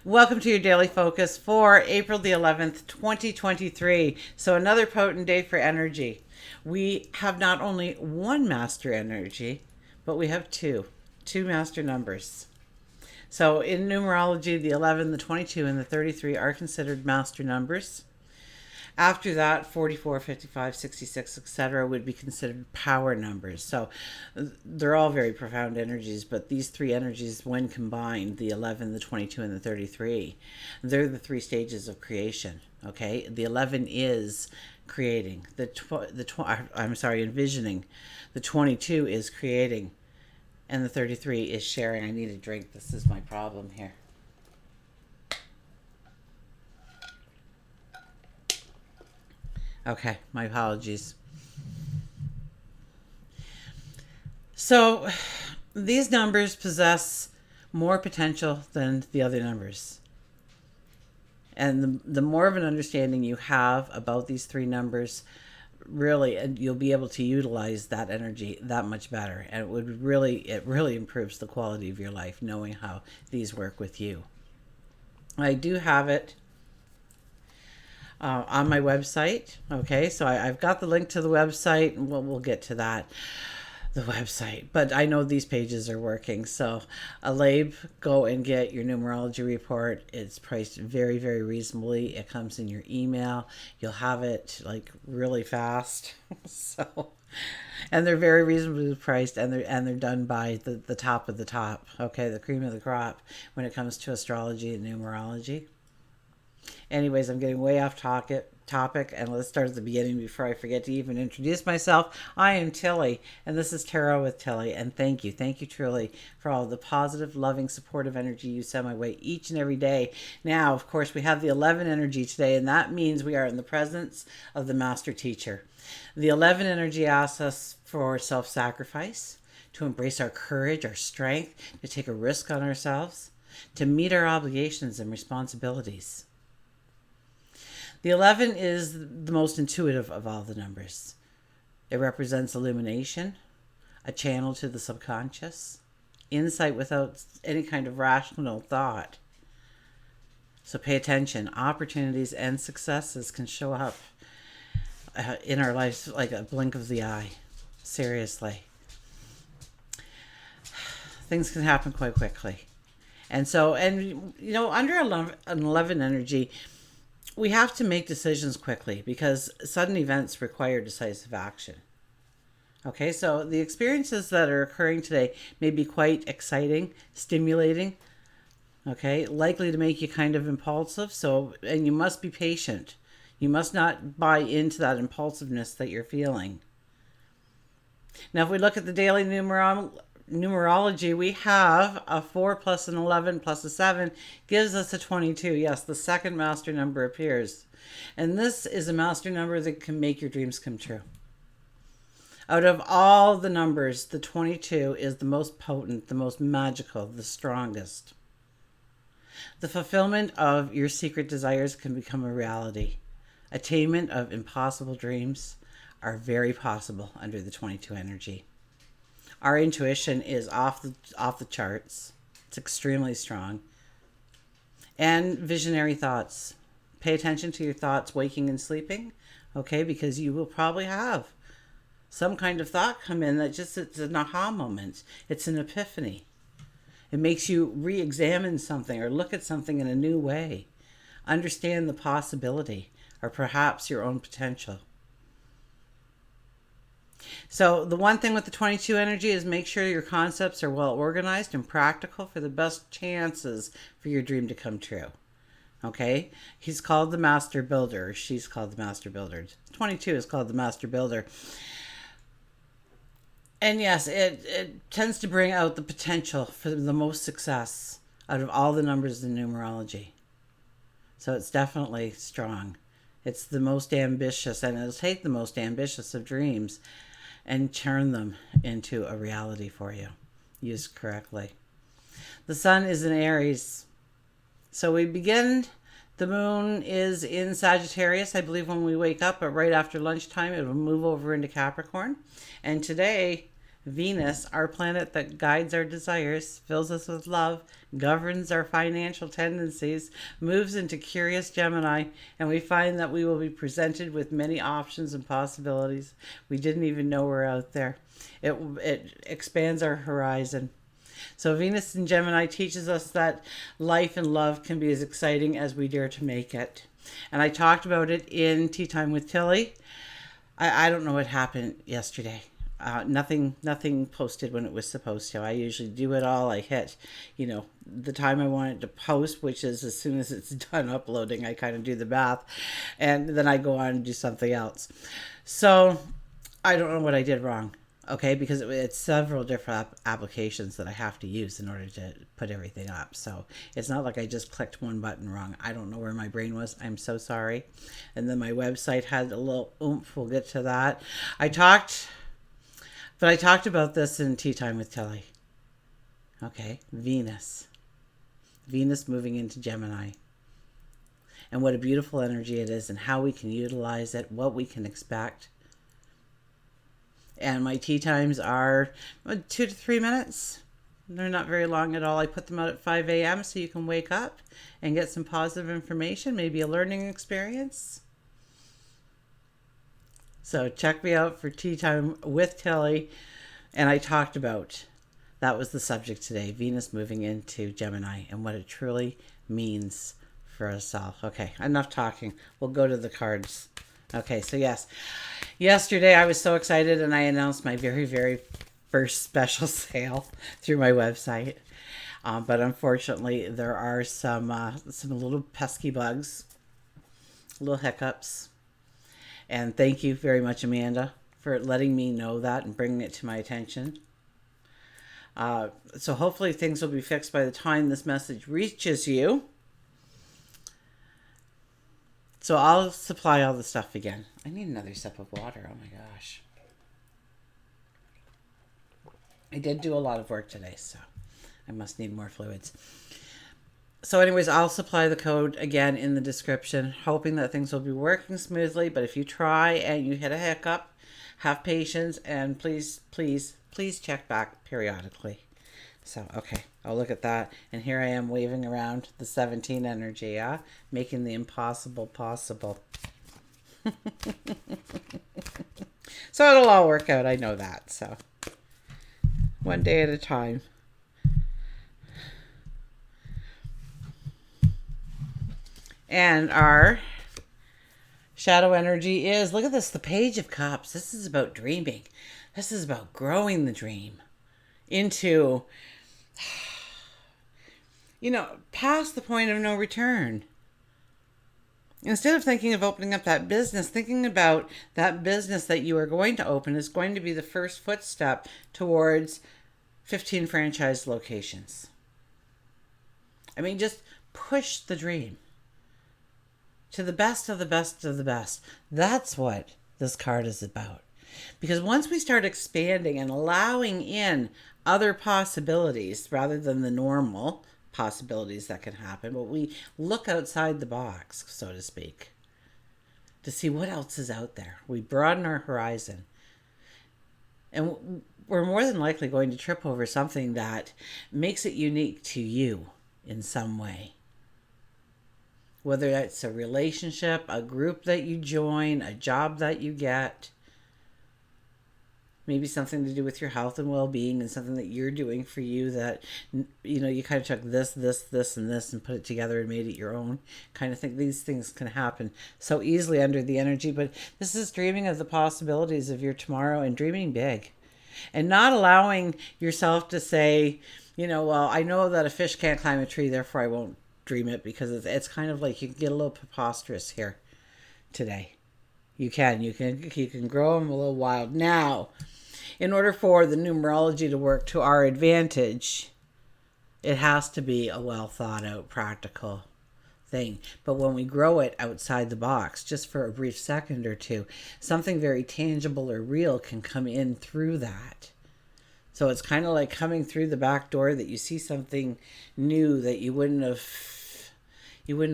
Welcome to your daily focus for April the 11th, 2023. So, another potent day for energy. We have not only one master energy, but we have two master numbers. So, in numerology, the 11, the 22, and the 33 are considered master numbers. After that, 44, 55, 66, etc., would be considered power numbers. So they're all very profound energies, but these three energies, when combined, the 11, the 22, and the 33, they're the three stages of creation. Okay? The 11 is creating. Envisioning. The 22 is creating. And the 33 is sharing. I need a drink. This is my problem here. Okay, my apologies. So, these numbers possess more potential than the other numbers. And the more of an understanding you have about these three numbers, really, and you'll be able to utilize that energy that much better. And it really improves the quality of your life knowing how these work with you. I do have it on my website. Okay, so I've got the link to the website, and we'll get to that, the website. But I know these pages are working. So, Alabe, go and get your numerology report. It's priced very, very reasonably. It comes in your email. You'll have it like really fast. So, and they're very reasonably priced, and they're done by the top of the top. Okay, the cream of the crop when it comes to astrology and numerology. Anyways, I'm getting way off topic, and let's start at the beginning before I forget to even introduce myself. I am Tilly, and this is Tarot with Tilly, and thank you truly for all the positive, loving, supportive energy you send my way each and every day. Now, of course, we have the 11 energy today, and that means we are in the presence of the Master Teacher. The 11 energy asks us for self-sacrifice, to embrace our courage, our strength, to take a risk on ourselves, to meet our obligations and responsibilities. The 11 is the most intuitive of all the numbers. It represents illumination, a channel to the subconscious, insight without any kind of rational thought. So pay attention. Opportunities and successes can show up in our lives like a blink of the eye. Seriously. Things can happen quite quickly. And under an 11 energy, we have to make decisions quickly because sudden events require decisive action. Okay, so the experiences that are occurring today may be quite exciting, stimulating, okay, likely to make you kind of impulsive. And you must be patient. You must not buy into that impulsiveness that you're feeling. Now, if we look at the daily numerology, we have a 4 plus an 11 plus a 7 gives us a 22. Yes, the second master number appears. And this is a master number that can make your dreams come true. Out of all the numbers, the 22 is the most potent, the most magical, the strongest. The fulfillment of your secret desires can become a reality. Attainment of impossible dreams are very possible under the 22 energy. Our intuition is off the charts. It's extremely strong. And visionary thoughts. Pay attention to your thoughts waking and sleeping, okay? Because you will probably have some kind of thought come in that it's an aha moment. It's an epiphany. It makes you re-examine something or look at something in a new way. Understand the possibility or perhaps your own potential. So the one thing with the 22 energy is make sure your concepts are well organized and practical for the best chances for your dream to come true. Okay? He's called the Master Builder. She's called the Master Builder. 22 is called the Master Builder. And yes, it tends to bring out the potential for the most success out of all the numbers in numerology. So it's definitely strong. It's the most ambitious, and it'll take the most ambitious of dreams and turn them into a reality for you, used correctly. The sun is in Aries. So we begin, the moon is in Sagittarius, I believe, when we wake up, but right after lunchtime, it will move over into Capricorn. And today, Venus, our planet that guides our desires, fills us with love, governs our financial tendencies, moves into curious Gemini, and we find that we will be presented with many options and possibilities we didn't even know were out there. It expands our horizon. So Venus in Gemini teaches us that life and love can be as exciting as we dare to make it. And I talked about it in Tea Time with Tilly. I don't know what happened yesterday. Nothing posted when it was supposed to. I usually do it all. I hit, the time I want it to post, which is as soon as it's done uploading, I kind of do the math, and then I go on and do something else. So I don't know what I did wrong. Okay, because it's several different applications that I have to use in order to put everything up. So it's not like I just clicked one button wrong. I don't know where my brain was. I'm so sorry. And then my website had a little oomph. We'll get to that. I talked about this in Tea Time with Tilly. Okay, Venus moving into Gemini. And what a beautiful energy it is and how we can utilize it, what we can expect. And my tea times are 2 to 3 minutes. They're not very long at all. I put them out at 5 a.m. so you can wake up and get some positive information, maybe a learning experience. So check me out for Tea Time with Tilly. And I talked about, that was the subject today, Venus moving into Gemini and what it truly means for us all. Okay, enough talking. We'll go to the cards. Okay, so yes, yesterday I was so excited and I announced my very, very first special sale through my website. But unfortunately, there are some little pesky bugs, little hiccups. And thank you very much, Amanda, for letting me know that and bringing it to my attention. So hopefully things will be fixed by the time this message reaches you. So I'll supply all the stuff again. I need another sip of water. Oh my gosh. I did do a lot of work today, so I must need more fluids. So anyways, I'll supply the code again in the description, hoping that things will be working smoothly. But if you try and you hit a hiccup, have patience and please check back periodically. So, okay, I'll look at that. And here I am waving around the 17 energy, making the impossible possible. So it'll all work out. I know that. So one day at a time. And our shadow energy is, look at this, the Page of Cups. This is about dreaming. This is about growing the dream into, past the point of no return. Instead of thinking of opening up that business, thinking about that business that you are going to open is going to be the first footstep towards 15 franchise locations. I mean, just push the dream to the best of the best of the best. That's what this card is about. Because once we start expanding and allowing in other possibilities rather than the normal possibilities that can happen, but we look outside the box, so to speak, to see what else is out there. We broaden our horizon. And we're more than likely going to trip over something that makes it unique to you in some way. Whether that's a relationship, a group that you join, a job that you get, maybe something to do with your health and well-being and something that you're doing for you that, you kind of took this, and this and put it together and made it your own kind of thing. These things can happen so easily under the energy, but this is dreaming of the possibilities of your tomorrow and dreaming big and not allowing yourself to say, well, I know that a fish can't climb a tree, therefore I won't dream it, because it's kind of like you can get a little preposterous here today. You can grow them a little wild. Now, in order for the numerology to work to our advantage, it has to be a well thought out, practical thing. But when we grow it outside the box, just for a brief second or two, something very tangible or real can come in through that. So it's kind of like coming through the back door that you see something new that you wouldn't have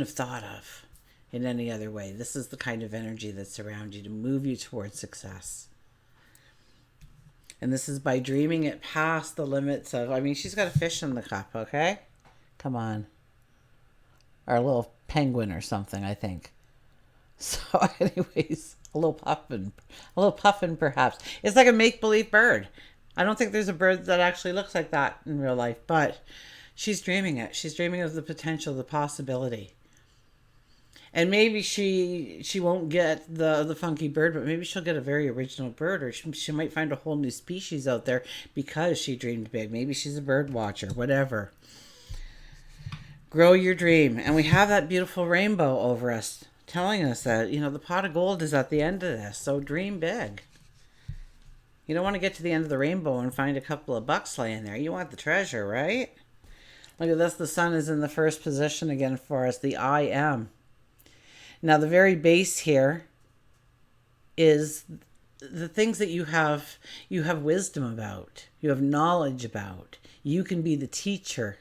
thought of in any other way. This is the kind of energy that's around you to move you towards success. And this is by dreaming it past the limits of, I mean, she's got a fish in the cup, okay? Come on. Or a little penguin or something, I think. So anyways, a little puffin perhaps. It's like a make-believe bird. I don't think there's a bird that actually looks like that in real life, but she's dreaming it. She's dreaming of the potential, the possibility. And maybe she won't get the funky bird, but maybe she'll get a very original bird, or she might find a whole new species out there because she dreamed big. Maybe she's a bird watcher, whatever. Grow your dream. And we have that beautiful rainbow over us telling us that, the pot of gold is at the end of this. So dream big. You don't want to get to the end of the rainbow and find a couple of bucks laying there. You want the treasure, right? Look at this. The sun is in the first position again for us, the I am. Now, the very base here is the things that you have wisdom about, you have knowledge about. You can be the teacher.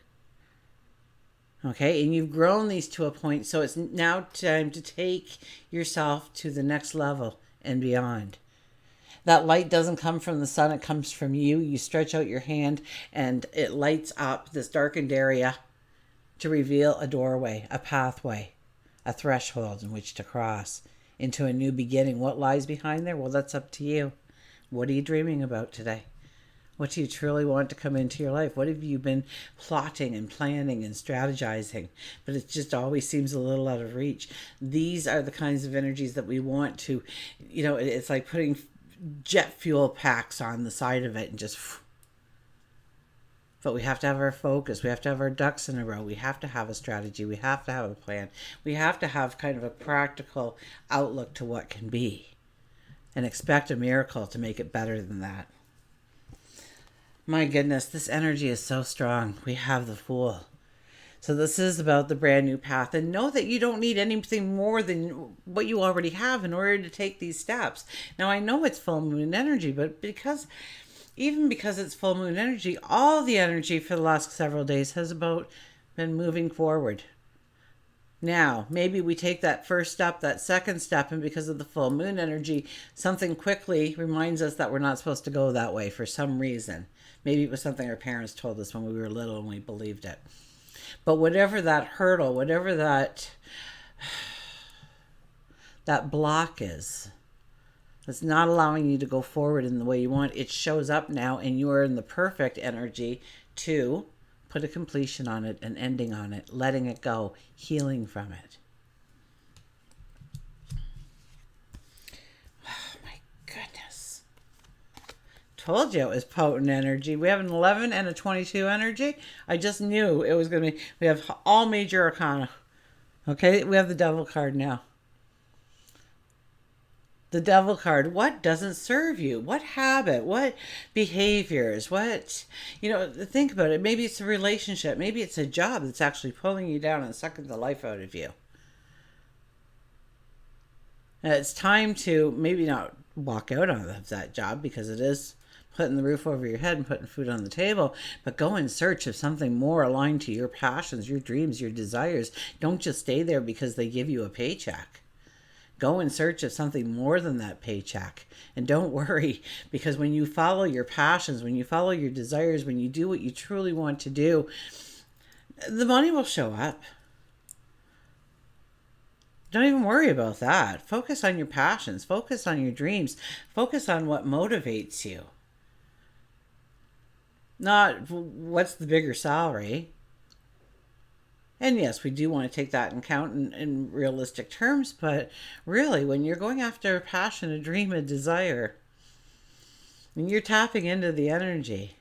Okay, and you've grown these to a point, so it's now time to take yourself to the next level and beyond. That light doesn't come from the sun, it comes from you. You stretch out your hand and it lights up this darkened area to reveal a doorway, a pathway, a threshold in which to cross into a new beginning. What lies behind there? Well, that's up to you. What are you dreaming about today? What do you truly want to come into your life? What have you been plotting and planning and strategizing, but it just always seems a little out of reach? These are the kinds of energies that we want to, it's like putting jet fuel packs on the side of it and just... But we have to have our focus. We have to have our ducks in a row. We have to have a strategy. We have to have a plan. We have to have kind of a practical outlook to what can be and expect a miracle to make it better than that. My goodness, this energy is so strong. We have the Fool. So this is about the brand new path. And know that you don't need anything more than what you already have in order to take these steps. Now, I know it's full moon energy, but because it's full moon energy, all the energy for the last several days has been moving forward. Now, maybe we take that first step, that second step, and because of the full moon energy, something quickly reminds us that we're not supposed to go that way for some reason. Maybe it was something our parents told us when we were little and we believed it. But whatever that hurdle, whatever that block is, it's not allowing you to go forward in the way you want. It shows up now and you are in the perfect energy to put a completion on it, an ending on it, letting it go, healing from it. Oh my goodness. Told you it was potent energy. We have an 11 and a 22 energy. I just knew it was going to be. We have all major arcana. Okay, we have the Devil card now. The Devil card, what doesn't serve you? What habit? What behaviors? Think about it. Maybe it's a relationship. Maybe it's a job that's actually pulling you down and sucking the life out of you. And it's time to maybe not walk out of that job because it is putting the roof over your head and putting food on the table, but go in search of something more aligned to your passions, your dreams, your desires. Don't just stay there because they give you a paycheck. Go in search of something more than that paycheck. And don't worry, because when you follow your passions, when you follow your desires, when you do what you truly want to do, the money will show up. Don't even worry about that. Focus on your passions. Focus on your dreams. Focus on what motivates you. Not what's the bigger salary. And yes, we do want to take that in account in realistic terms, but really, when you're going after a passion, a dream, a desire, when you're tapping into the energy.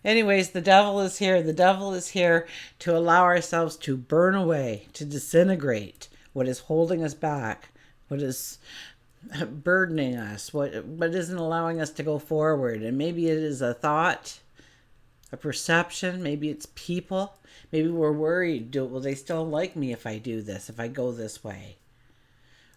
Anyways, the Devil is here. The Devil is here to allow ourselves to burn away, to disintegrate what is holding us back, what is burdening us, what isn't allowing us to go forward. And maybe it is a thought, a perception, maybe it's people. Maybe we're worried, will they still like me if I do this, if I go this way?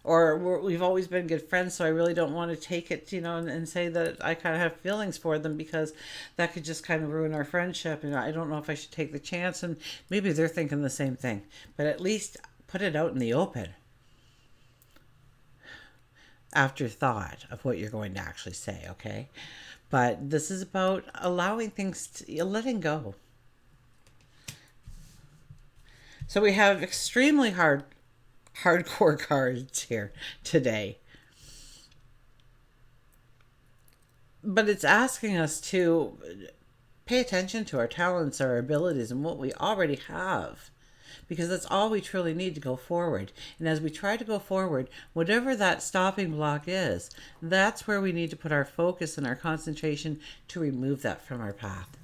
Or we've always been good friends, so I really don't want to take it, and say that I kind of have feelings for them because that could just kind of ruin our friendship. And I don't know if I should take the chance. And maybe they're thinking the same thing. But at least put it out in the open. afterthought of what you're going to actually say, okay? But this is about allowing things to, letting go. So we have extremely hardcore cards here today. But it's asking us to pay attention to our talents, our abilities, and what we already have. Because that's all we truly need to go forward. And as we try to go forward, whatever that stopping block is, that's where we need to put our focus and our concentration to remove that from our path.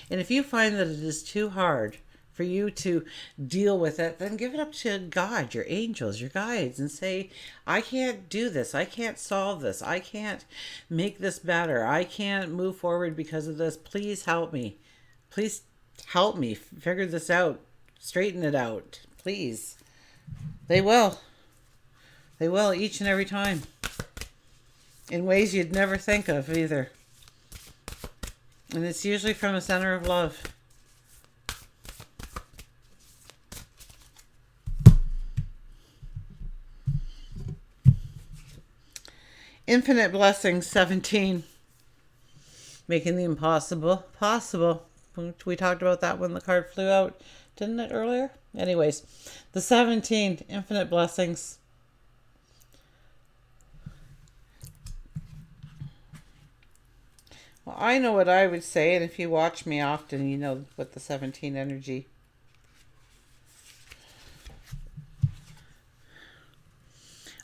And if you find that it is too hard for you to deal with it, then give it up to God, your angels, your guides, and say, I can't do this. I can't solve this. I can't make this better. I can't move forward because of this. Please help me. Please help me figure this out. Straighten it out. Please. They will. They will each and every time. In ways you'd never think of either. And it's usually from a center of love. Infinite blessings, 17. Making the impossible possible. We talked about that when the card flew out, didn't it, earlier? Anyways, the 17, infinite blessings. Well, I know what I would say, and if you watch me often, you know what the 17 energy.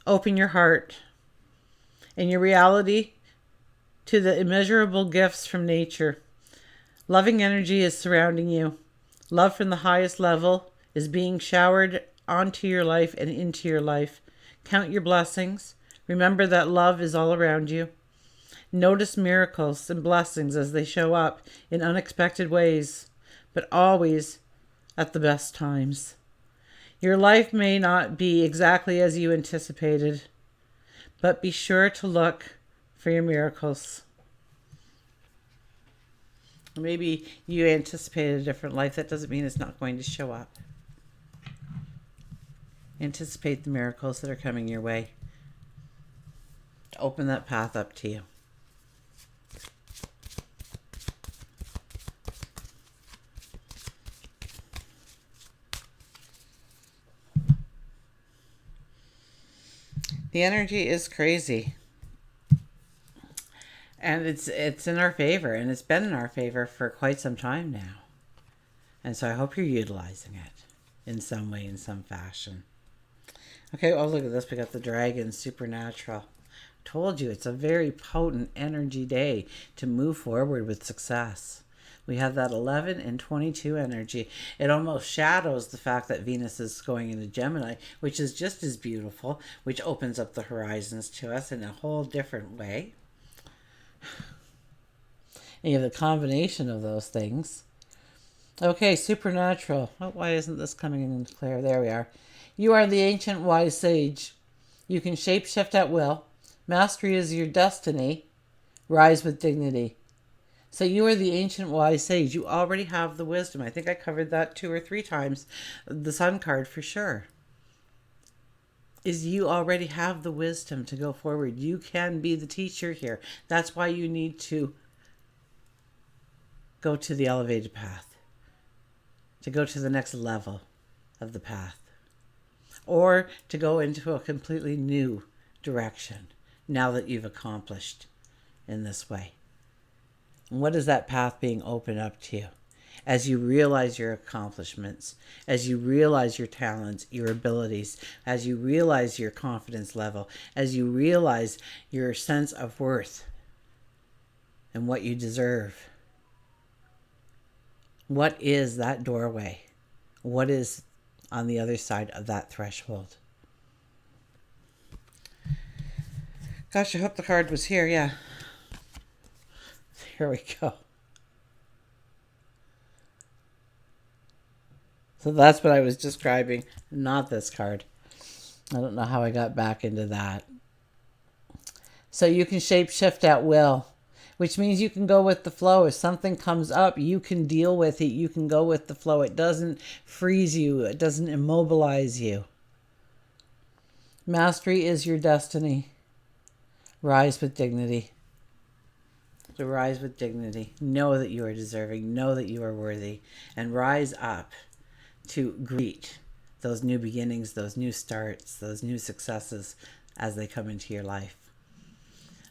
Open your heart and your reality to the immeasurable gifts from nature. Loving energy is surrounding you. Love from the highest level is being showered onto your life and into your life. Count your blessings. Remember that love is all around you. Notice miracles and blessings as they show up in unexpected ways, but always at the best times. Your life may not be exactly as you anticipated, but be sure to look for your miracles. Maybe you anticipated a different life. That doesn't mean it's not going to show up. Anticipate the miracles that are coming your way. To open that path up to you. The energy is crazy. And it's in our favor, and it's been in our favor for quite some time now. And so I hope you're utilizing it in some way, in some fashion. Okay, oh, look at this. We got the dragon, supernatural. Told you, it's a very potent energy day to move forward with success. We have that 11 and 22 energy. It almost shadows the fact that Venus is going into Gemini, which is just as beautiful, which opens up the horizons to us in a whole different way. And you have the combination of those things. Okay, supernatural. Oh, why isn't this coming in clear? There we are. You are the ancient wise sage. You can shapeshift at will. Mastery is your destiny. Rise with dignity. So you are the ancient wise sage. You already have the wisdom. I think I covered that 2 or 3 times. The Sun card for sure. Is you already have the wisdom to go forward. You can be the teacher here. That's why you need to go to the elevated path. To go to the next level of the path. Or to go into a completely new direction now that you've accomplished in this way. And what is that path being opened up to you? As you realize your accomplishments, as you realize your talents, your abilities, as you realize your confidence level, as you realize your sense of worth and what you deserve. What is that doorway? What is on the other side of that threshold? Gosh, I hope the card was here. Yeah. Here we go. So that's what I was describing, not this card. I don't know how I got back into that. So you can shapeshift at will, which means you can go with the flow. If something comes up, you can deal with it. You can go with the flow. It doesn't freeze you. It doesn't immobilize you. Mastery is your destiny. Rise with dignity. So rise with dignity. Know that you are deserving. Know that you are worthy. And rise up to greet those new beginnings, those new starts, those new successes as they come into your life.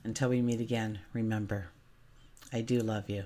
Until we meet again, remember, I do love you.